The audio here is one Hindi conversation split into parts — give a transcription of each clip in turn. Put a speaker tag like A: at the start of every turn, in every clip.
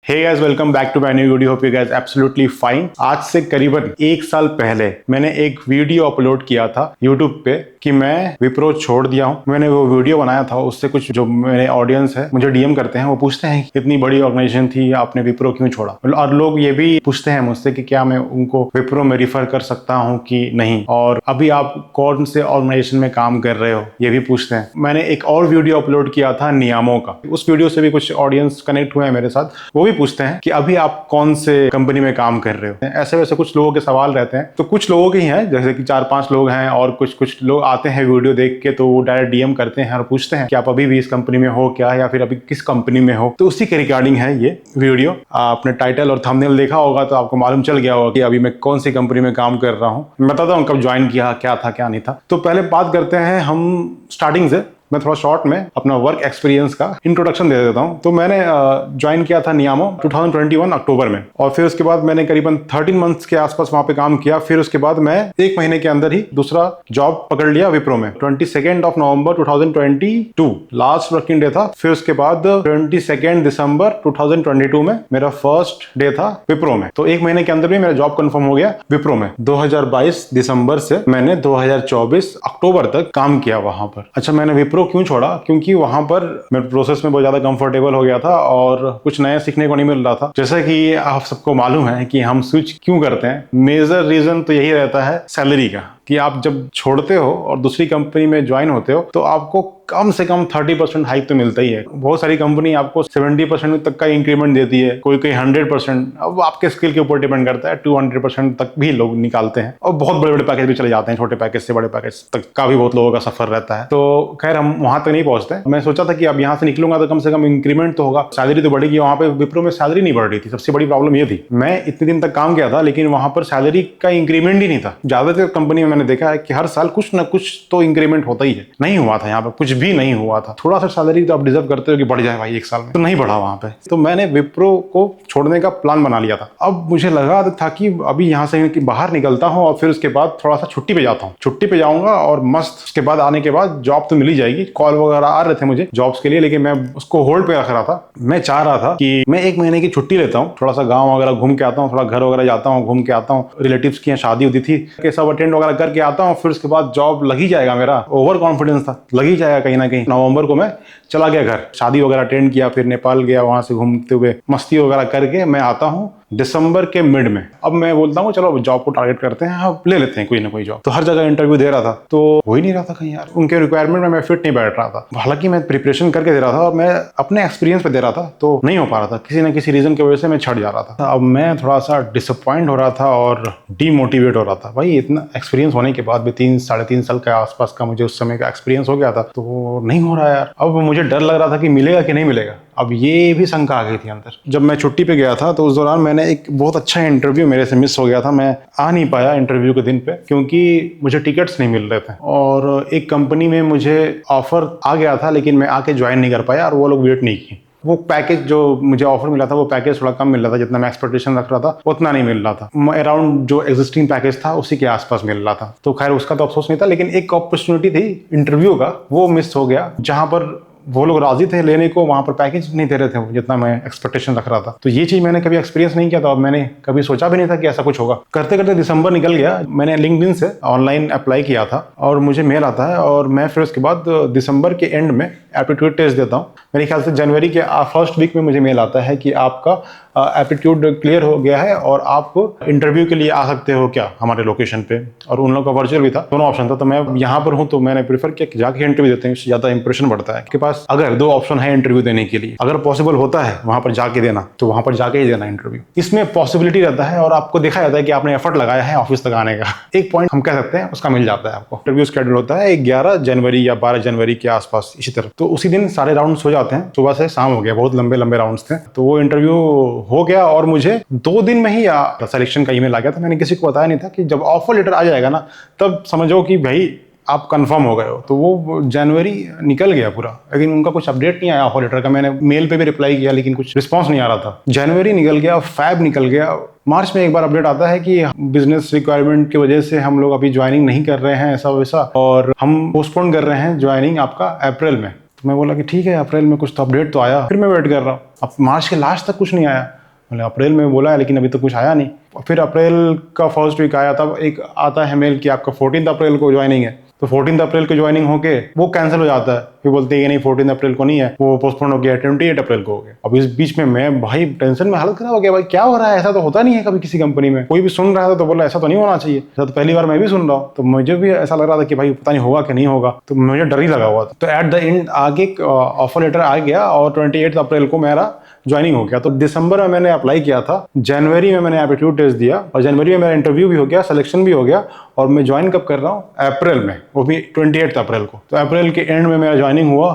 A: Hey guys, welcome back to my new video. Hope you guys absolutely fine. आज से करीबन 1 साल पहले मैंने एक वीडियो अपलोड किया था यूट्यूब पे कि मैं विप्रो छोड़ दिया हूं। मैंने वो वीडियो बनाया था, उससे कुछ जो मेरे ऑडियंस है मुझे डीएम करते हैं, वो पूछते हैं कि इतनी बड़ी ऑर्गेनाइजेशन थी, आपने विप्रो क्यों छोड़ा। और लोग ये भी पूछते हैं मुझसे कि क्या मैं उनको विप्रो में रिफर कर सकता हूँ कि नहीं, और अभी आप कौन से ऑर्गेनाइजेशन में काम कर रहे हो, ये भी पूछते हैं। मैंने एक और वीडियो अपलोड किया था नियामों का, उस वीडियो से भी कुछ ऑडियंस कनेक्ट हुए हैं मेरे साथ। वो भी पूछते हैं कि अभी आप कौन से कंपनी में काम कर रहे हो। ऐसे वैसे कुछ लोगों के सवाल रहते हैं। तो कुछ लोगों के ही हैं, जैसे कि 4-5 लोग हैं, और कुछ लोग आते हैं वीडियो देख के तो वो डायरेक्ट डीएम करते हैं और पूछते हैं कि आप अभी भी इस कंपनी में हो क्या, या फिर अभी किस कंपनी में हो। तो उसी के रिगार्डिंग है ये वीडियो। आपने टाइटल और थंबनेल देखा होगा तो आपको मालूम चल गया होगा कि अभी मैं कौन सी कंपनी में काम कर रहा हूँ। मैं बताता हूँ कब ज्वाइन किया, क्या था क्या नहीं था। तो पहले बात करते हैं हम स्टार्टिंग से। मैं थोड़ा शॉर्ट में अपना वर्क एक्सपीरियंस का इंट्रोडक्शन दे देता हूँ। तो मैंने ज्वाइन किया था नियामो 2021 अक्टूबर में, और फिर उसके बाद मैंने करीबन 13 मंथ्स के आसपास वहां पे काम किया। फिर उसके बाद मैं 1 महीने के अंदर ही दूसरा जॉब पकड़ लिया विप्रो में। 22 नवंबर 2022 लास्ट वर्किंग डे था। फिर उसके बाद 22 दिसंबर 2022 में मेरा फर्स्ट डे था विप्रो में। तो 1 महीने के अंदर भी मेरा जॉब कंफर्म हो गया विप्रो में। 2022 दिसंबर से मैंने 2024 अक्टूबर तक काम किया वहां पर। अच्छा, मैंने विप्रो क्यों छोड़ा? क्योंकि वहां पर मैं प्रोसेस में बहुत ज्यादा कंफर्टेबल हो गया था और कुछ नया सीखने को नहीं मिल रहा था। जैसा कि आप सबको मालूम है कि हम स्विच क्यों करते हैं, मेजर रीजन तो यही रहता है सैलरी का, कि आप जब छोड़ते हो और दूसरी कंपनी में ज्वाइन होते हो तो आपको कम से कम 30% हाइक तो मिलता ही है। बहुत सारी कंपनी आपको 70% तक का इंक्रीमेंट देती है, कोई 100%। अब आपके स्किल के ऊपर डिपेंड करता है। 200% तक भी लोग निकालते हैं, और बहुत बड़े बड़े पैकेज भी चले जाते हैं। छोटे पैकेज से बड़े पैकेज तक का भी बहुत लोगों का सफर रहता है। तो खैर, हम वहां तक नहीं पहुंचते। मैं सोचा था कि अब यहाँ से निकलूंगा तो कम से कम इंक्रीमेंट तो होगा, सैलरी तो बढ़ेगी। वहां पे विप्रो में सैलरी नहीं बढ़ रही थी। सबसे बड़ी प्रॉब्लम ये थी, मैं इतने दिन तक काम किया था लेकिन वहां पर सैलरी का इंक्रीमेंट ही नहीं था। ज्यादातर कंपनी में मैंने देखा है कि हर साल कुछ ना कुछ तो इंक्रीमेंट होता ही है। नहीं हुआ था यहाँ पर, कुछ भी नहीं हुआ था। थोड़ा सा सैलरी तो आप डिजर्व करते हो कि बढ़ जाए भाई 1 साल में, तो नहीं बढ़ा वहां पे। तो मैंने विप्रो को छोड़ने का प्लान बना लिया था। अब मुझे लगा था कि अभी यहाँ से बाहर निकलता हूँ और फिर उसके बाद थोड़ा सा छुट्टी पे जाता हूँ। छुट्टी पे जाऊंगा और मस्त उसके बाद आने के बाद जॉब तो मिल ही जाएगी। कॉल वगैरह आ रहे थे मुझे जॉब्स के लिए, लेकिन मैं उसको होल्ड पे रख रहा था। मैं चाह रहा था कि मैं 1 महीने की छुट्टी लेता हूँ, थोड़ा सा गाँव वगैरह घूम के आता हूँ, थोड़ा घर वगैरह जाता हूँ, घूम के आता हूँ। रिलेटिव्स की शादी होती थी, सब अटेंड वगैरह करके आता हूँ। फिर उसके बाद जॉब लग ही जाएगा। मेरा ओवर कॉन्फिडेंस था, लग ही जाएगा कहीं ना कहीं। नवंबर को मैं चला गया घर, शादी वगैरह अटेंड किया, फिर नेपाल गया, वहां से घूमते हुए मस्ती वगैरह करके मैं आता हूँ दिसंबर के मिड में। अब मैं बोलता हूँ चलो जॉब को टारगेट करते हैं, अब ले लेते हैं कोई ना कोई जॉब। तो हर जगह इंटरव्यू दे रहा था, तो हो ही नहीं रहा था कहीं यार। उनके रिक्वायरमेंट में मैं फिट नहीं बैठ रहा था। हालांकि मैं प्रिपरेशन करके दे रहा था और मैं अपने एक्सपीरियंस पे दे रहा था, तो नहीं हो पा रहा था। किसी ना किसी रीजन की वजह से मैं छट जा रहा था। अब मैं थोड़ा सा डिसअपॉइंट हो रहा था और डीमोटिवेट हो रहा था। भाई इतना एक्सपीरियंस होने के बाद भी 3-3.5 साल के आसपास का मुझे उस समय का एक्सपीरियंस हो गया था, तो नहीं हो रहा यार। अब मुझे डर लग रहा था कि मिलेगा कि नहीं मिलेगा। अब ये भी शंका आ गई थी अंदर। जब मैं छुट्टी पे गया था तो उस दौरान मैंने एक बहुत अच्छा इंटरव्यू मेरे से मिस हो गया था। मैं आ नहीं पाया इंटरव्यू के दिन पे क्योंकि मुझे टिकट्स नहीं मिल रहे थे, और एक कंपनी में मुझे ऑफर आ गया था लेकिन मैं आके ज्वाइन नहीं कर पाया, और वो लोग वेट नहीं किए। वो पैकेज जो मुझे ऑफर मिला था, वो पैकेज थोड़ा कम मिल रहा था। जितना मैं एक्सपेक्टेशन रख रहा था उतना नहीं मिल रहा था। अराउंड जो एग्जिस्टिंग पैकेज था उसी के आसपास मिल रहा था। तो खैर उसका तो अफसोस नहीं था, लेकिन एक अपॉर्चुनिटी थी इंटरव्यू का, वो मिस हो गया। जहां पर वो लोग राजी थे लेने को, वहां पर पैकेज नहीं दे रहे थे जितना मैं एक्सपेक्टेशन रख रहा था। तो ये चीज मैंने कभी एक्सपीरियंस नहीं किया था, और मैंने कभी सोचा भी नहीं था कि ऐसा कुछ होगा। करते करते दिसंबर निकल गया। मैंने लिंक्डइन से ऑनलाइन अप्लाई किया था और मुझे मेल आता है, और मैं फिर उसके बाद दिसंबर के एंड में एप्टीट्यूड टेस्ट देता हूँ। मेरे ख्याल से जनवरी के फर्स्ट वीक में मुझे मेल आता है कि आपका एप्टीट्यूड क्लियर हो गया है और आप इंटरव्यू के लिए आ सकते हो क्या हमारे लोकेशन पे। और उन लोगों का वर्चुअल भी था, दोनों ऑप्शन था। तो मैं यहाँ पर हूँ तो मैंने प्रीफर किया कि जाके इंटरव्यू देते हैं, इससे ज्यादा इंप्रेशन बढ़ता है। आपके पास अगर 2 ऑप्शन है इंटरव्यू देने के लिए, अगर पॉसिबल होता है वहां पर जाके देना तो वहां पर जाके ही देना इंटरव्यू। इसमें पॉसिबिलिटी रहता है और आपको देखा जाता है कि आपने एफर्ट लगाया है ऑफिस तक आने का। एक पॉइंट हम कह सकते हैं उसका मिल जाता है आपको। इंटरव्यू शेड्यूल होता है 11 जनवरी या 12 जनवरी के आसपास, इसी तरह। तो उसी दिन सारे राउंड्स हो जाते हैं, सुबह से शाम हो गया, बहुत लंबे लंबे राउंड्स थे। तो वो इंटरव्यू हो गया और मुझे 2 दिन में ही सिलेक्शन का ईमेल आ गया था। मैंने किसी को बताया नहीं था कि जब ऑफर लेटर आ जाएगा ना, तब समझो कि भाई आप कंफर्म हो गए हो। तो वो जनवरी निकल गया पूरा, लेकिन उनका कुछ अपडेट नहीं आया ऑफर लेटर का। मैंने मेल पे भी रिप्लाई किया लेकिन कुछ रिस्पांस नहीं आ रहा था। जनवरी निकल गया, फैब निकल गया, मार्च में एक बार अपडेट आता है कि बिजनेस रिक्वायरमेंट की वजह से हम लोग अभी ज्वाइनिंग नहीं कर रहे हैं, ऐसा वैसा, और हम पोस्टपोन कर रहे हैं ज्वाइनिंग आपका अप्रैल में। तो मैं बोला कि ठीक है, अप्रैल में कुछ तो अपडेट तो आया। फिर मैं वेट कर रहा हूँ। अब मार्च के लास्ट तक कुछ नहीं आया। मतलब अप्रैल में बोला है लेकिन अभी तो कुछ आया नहीं। फिर अप्रैल का फर्स्ट वीक आया, तब एक आता है मेल कि आपका 14 अप्रैल को ज्वाइनिंग है। तो 14 अप्रैल को ज्वाइनिंग होके वो कैंसिल हो जाता है, फिर बोलते हैं कि नहीं 14 अप्रैल को नहीं है, वो पोस्टपोन हो गया, 28 अप्रैल को हो गया। अब इस बीच में मैं भाई टेंशन में हालत खराब हो गया, भाई क्या हो रहा है, ऐसा तो होता नहीं है कभी किसी कंपनी में। कोई भी सुन रहा था तो बोला ऐसा तो नहीं होना चाहिए, ऐसा तो पहली बार मैं भी सुन रहा हूँ। तो मुझे भी ऐसा लग रहा था कि भाई पता नहीं होगा कि नहीं होगा, तो मुझे डर ही लगा हुआ था। तो एट द एंड आगे ऑफर लेटर आ गया और 28 अप्रैल को मेरा ज्वाइनिंग हो गया। तो दिसंबर में मैंने अप्लाई किया था, जनवरी में मैंने एप्टीट्यूड टेस्ट दिया और जनवरी में मेरा इंटरव्यू भी हो गया, सिलेक्शन भी हो गया। और मैं ज्वाइन कब कर रहा हूँ, अप्रैल में, वो भी 28 अप्रैल को। तो अप्रैल के एंड में मेरा ज्वाइनिंग हुआ।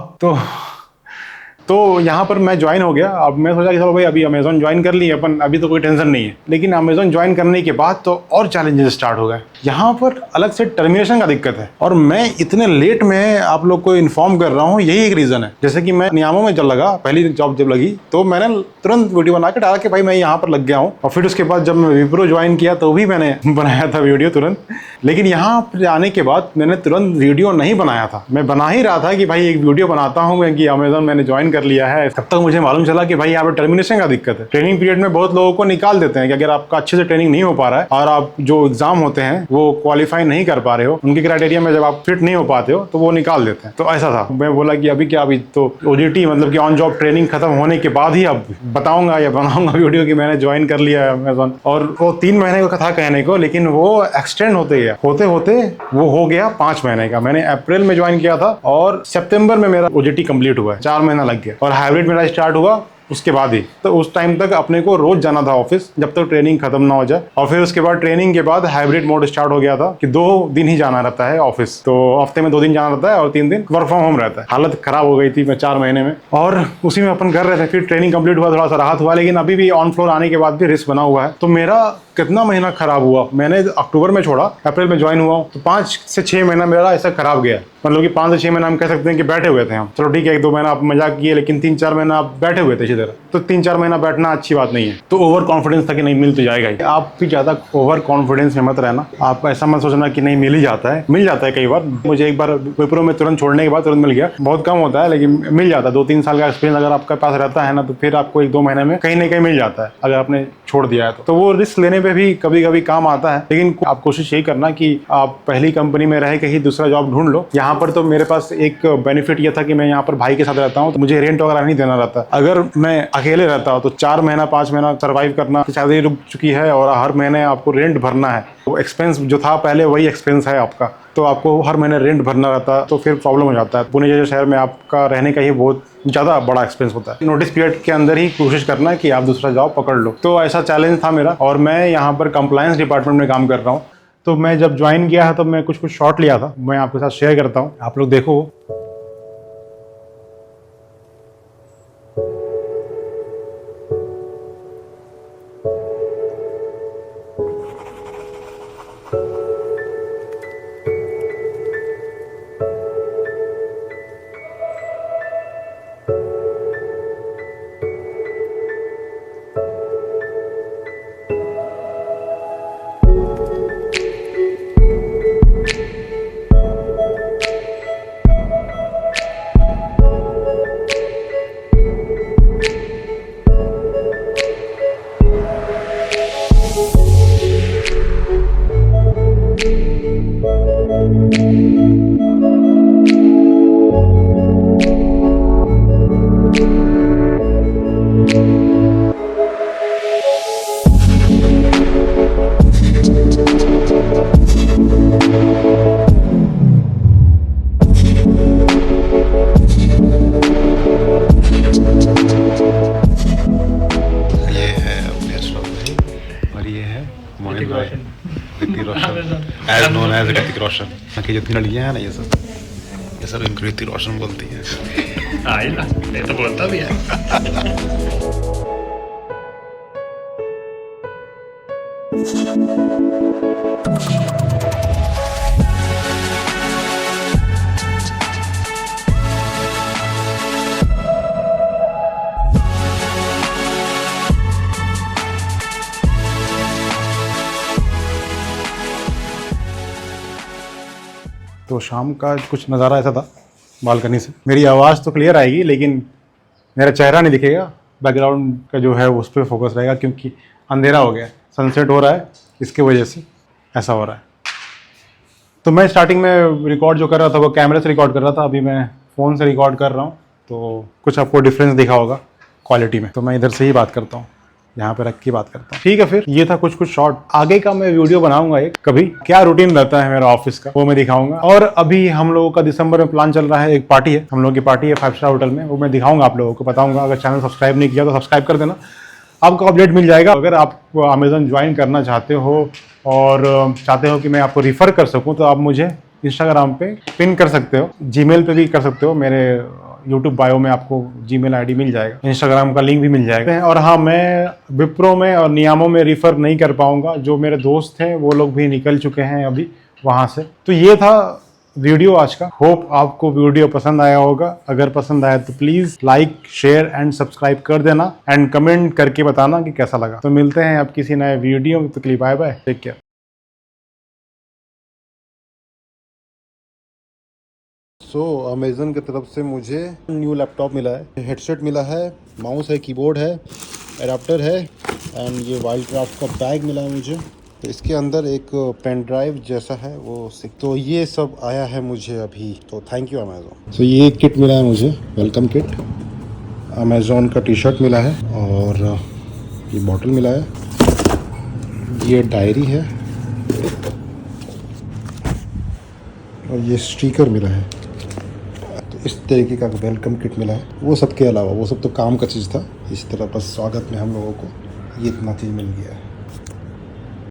A: तो यहाँ पर मैं ज्वाइन हो गया। अब मैं सोचा कि चलो भाई अभी अमेजोन ज्वाइन कर ली अपन, अभी तो कोई टेंशन नहीं है। लेकिन अमेजोन ज्वाइन करने के बाद तो और चैलेंजेस स्टार्ट हो गए। यहाँ पर अलग से टर्मिनेशन का दिक्कत है, और मैं इतने लेट में आप लोग को इन्फॉर्म कर रहा हूँ, यही एक रीज़न है। जैसे कि मैं नियामों में जब लगा, पहली जॉब जब लगी, तो मैंने तुरंत वीडियो बना के डाला कि भाई मैं यहाँ पर लग गया हूँ। और फिर उसके बाद जब मैं विप्रो ज्वाइन किया तो भी मैंने बनाया था वीडियो तुरंत। लेकिन यहाँ पर आने के बाद मैंने तुरंत वीडियो नहीं बनाया था। मैं बना ही रहा था कि भाई एक वीडियो बनाता हूँ कि अमेजोन मैंने ज्वाइन कर लिया है। तब तक मुझे मालूम चला कि भाई यहाँ पर टर्मिनेशन का दिक्कत है। ट्रेनिंग पीरियड में बहुत लोगों को निकाल देते हैं कि अगर आपका अच्छे से ट्रेनिंग नहीं हो पा रहा है और आप जो एग्जाम होते हैं वो क्वालिफाई नहीं कर पा रहे हो, उनके क्राइटेरिया में जब आप फिट नहीं हो पाते हो तो वो निकाल देते हैं। तो ऐसा था। मैं बोला कि अभी क्या, अभी तो OJT मतलब कि ऑन जॉब ट्रेनिंग खत्म होने के बाद ही अब बताऊंगा या बनाऊंगा वीडियो कि मैंने ज्वाइन कर लिया है अमेजोन। और वो 3 महीने का था कहने को, लेकिन वो एक्सटेंड होते गया, होते होते वो हो गया 5 महीने का। मैंने अप्रैल में ज्वाइन किया था और सितंबर में मेरा OJT कंप्लीट हुआ है, 4 महीना लग गया। और हाइब्रिड मेरा स्टार्ट हुआ उसके बाद ही। तो उस टाइम तक अपने को रोज जाना था ऑफिस, जब तक ट्रेनिंग खत्म ना हो जाए। और फिर उसके बाद ट्रेनिंग के बाद हाइब्रिड मोड स्टार्ट हो गया था कि 2 दिन ही जाना रहता है ऑफिस। तो हफ्ते में 2 दिन जाना रहता है और 3 दिन वर्क फ्रॉम होम रहता है। हालत खराब हो गई थी मैं 4 महीने में, और उसी में अपन कर रहे थे। फिर ट्रेनिंग कंप्लीट हुआ, थोड़ा सा राहत हुआ, लेकिन अभी भी ऑन फ्लोर आने के बाद भी रिस्क बना हुआ है। तो मेरा कितना महीना खराब हुआ, मैंने अक्टूबर में छोड़ा, अप्रैल में ज्वाइन हुआ, तो 5 से 6 महीना मेरा ऐसा खराब गया। मतलब कि 5 से 6 महीना हम कह सकते हैं कि बैठे हुए थे हम। चलो ठीक है, 1-2 महीना आप मजाक किए, लेकिन 3-4 महीना आप बैठे हुए थे इसी तरह। तो 3-4 महीना बैठना अच्छी बात नहीं है। तो ओवर कॉन्फिडेंस था कि नहीं मिल तो जाएगा ही। आप भी ज़्यादा ओवर कॉन्फिडेंस में मत रहना। आप ऐसा मत सोचना कि नहीं मिल ही जाता है, मिल जाता है कई बार। मुझे एक बार विप्रो में तुरंत छोड़ने के बाद तुरंत मिल गया। बहुत कम होता है लेकिन मिल जाता है। 2-3 साल का एक्सपीरियंस अगर आपके पास रहता है ना, तो फिर आपको 1-2 महीने में कहीं ना कहीं मिल जाता है, अगर आपने छोड़ दिया है तो वो रिस्क लेने पे भी कभी कभी काम आता है। लेकिन आप कोशिश यही करना कि आप पहली कंपनी में रह के ही दूसरा जॉब ढूंढ लो। यहाँ पर तो मेरे पास एक बेनिफिट ये था कि मैं यहाँ पर भाई के साथ रहता हूँ, तो मुझे रेंट वगैरह नहीं देना रहता। अगर मैं अकेले रहता हूँ तो 4 महीना 5 महीना सर्वाइव करना शायद रुक चुकी है, और हर महीने आपको रेंट भरना है। वो एक्सपेंस जो था पहले वही एक्सपेंस है आपका, तो आपको हर महीने रेंट भरना रहता है, तो फिर प्रॉब्लम हो जाता है। पुणे जैसे शहर में आपका रहने का ही बहुत ज़्यादा बड़ा एक्सपेंस होता है। नोटिस पीरियड के अंदर ही कोशिश करना कि आप दूसरा जॉब पकड़ लो। तो ऐसा चैलेंज था मेरा, और मैं यहाँ पर कंप्लायंस डिपार्टमेंट में काम कर रहा हूँ। तो मैं जब ज्वाइन किया है तो मैं कुछ शॉट लिया था, मैं आपके साथ शेयर करता हूँ, आप लोग देखो।
B: As known as Hrithik Roshan की जितनी लड़कियां हैं ना, ये सब इनको ऋतिक रोशन बोलती हैं।
C: आई ना, मैं तो बोलता भी है।
A: तो शाम का कुछ नज़ारा ऐसा था बालकनी से। मेरी आवाज़ तो क्लियर आएगी लेकिन मेरा चेहरा नहीं दिखेगा, बैकग्राउंड का जो है उस पर फोकस रहेगा, क्योंकि अंधेरा हो गया है, सनसेट हो रहा है, इसकी वजह से ऐसा हो रहा है। तो मैं स्टार्टिंग में रिकॉर्ड जो कर रहा था वो कैमरे से रिकॉर्ड कर रहा था, अभी मैं फ़ोन से रिकॉर्ड कर रहा हूँ, तो कुछ आपको डिफरेंस दिखा होगा क्वालिटी में। तो मैं इधर से ही बात करता हूँ, यहाँ पे रख के बात करता हूँ। ठीक है, फिर ये था कुछ शॉर्ट। आगे का मैं वीडियो बनाऊंगा एक, कभी क्या रूटीन रहता है मेरा ऑफिस का वो मैं दिखाऊंगा। और अभी हम लोगों का दिसंबर में प्लान चल रहा है, एक पार्टी है, हम लोगों की पार्टी है 5 स्टार होटल में, वो मैं दिखाऊंगा, आप लोगों को बताऊंगा। अगर चैनल सब्सक्राइब नहीं किया तो सब्सक्राइब कर देना, आपको अपडेट मिल जाएगा। अगर आप अमेजन ज्वाइन करना चाहते हो और चाहते हो कि मैं आपको रिफ़र कर सकूँ, तो आप मुझे इंस्टाग्राम पे पिन कर सकते हो, जीमेल पे भी कर सकते हो। मेरे यूट्यूब बायो में आपको जीमेल आईडी मिल जाएगा, इंस्टाग्राम का लिंक भी मिल जाएगा। और हाँ, मैं विप्रो में और नियामों में रिफ़र नहीं कर पाऊँगा, जो मेरे दोस्त हैं वो लोग भी निकल चुके हैं अभी वहाँ से। तो ये था वीडियो आज का। होप आपको वीडियो पसंद आया होगा। अगर पसंद आया तो please like, share and subscribe कर देना एंड कमेंट करके बताना कि कैसा लगा। तो मिलते हैं अब किसी नए वीडियो में, तो के लिए bye bye, take care. Amazon की तरफ से मुझे न्यू लैपटॉप मिला है, हेडसेट मिला है, माउस है, कीबोर्ड है, एडाप्टर है एंड ये वाइल्ड क्राफ्ट का बैग मिला है मुझे। तो इसके अंदर एक पेन ड्राइव जैसा है वो, तो ये सब आया है मुझे अभी। तो थैंक यू अमेज़न। तो ये किट मिला है मुझे, वेलकम किट। अमेज़न का टी शर्ट मिला है और ये बॉटल मिला है, ये डायरी है और ये स्टिकर मिला है। इस तरीके का वेलकम किट मिला है। वो सब के अलावा, वो सब तो काम का चीज़ था, इस तरह बस स्वागत में हम लोगों को ये इतना चीज़ मिल गया है।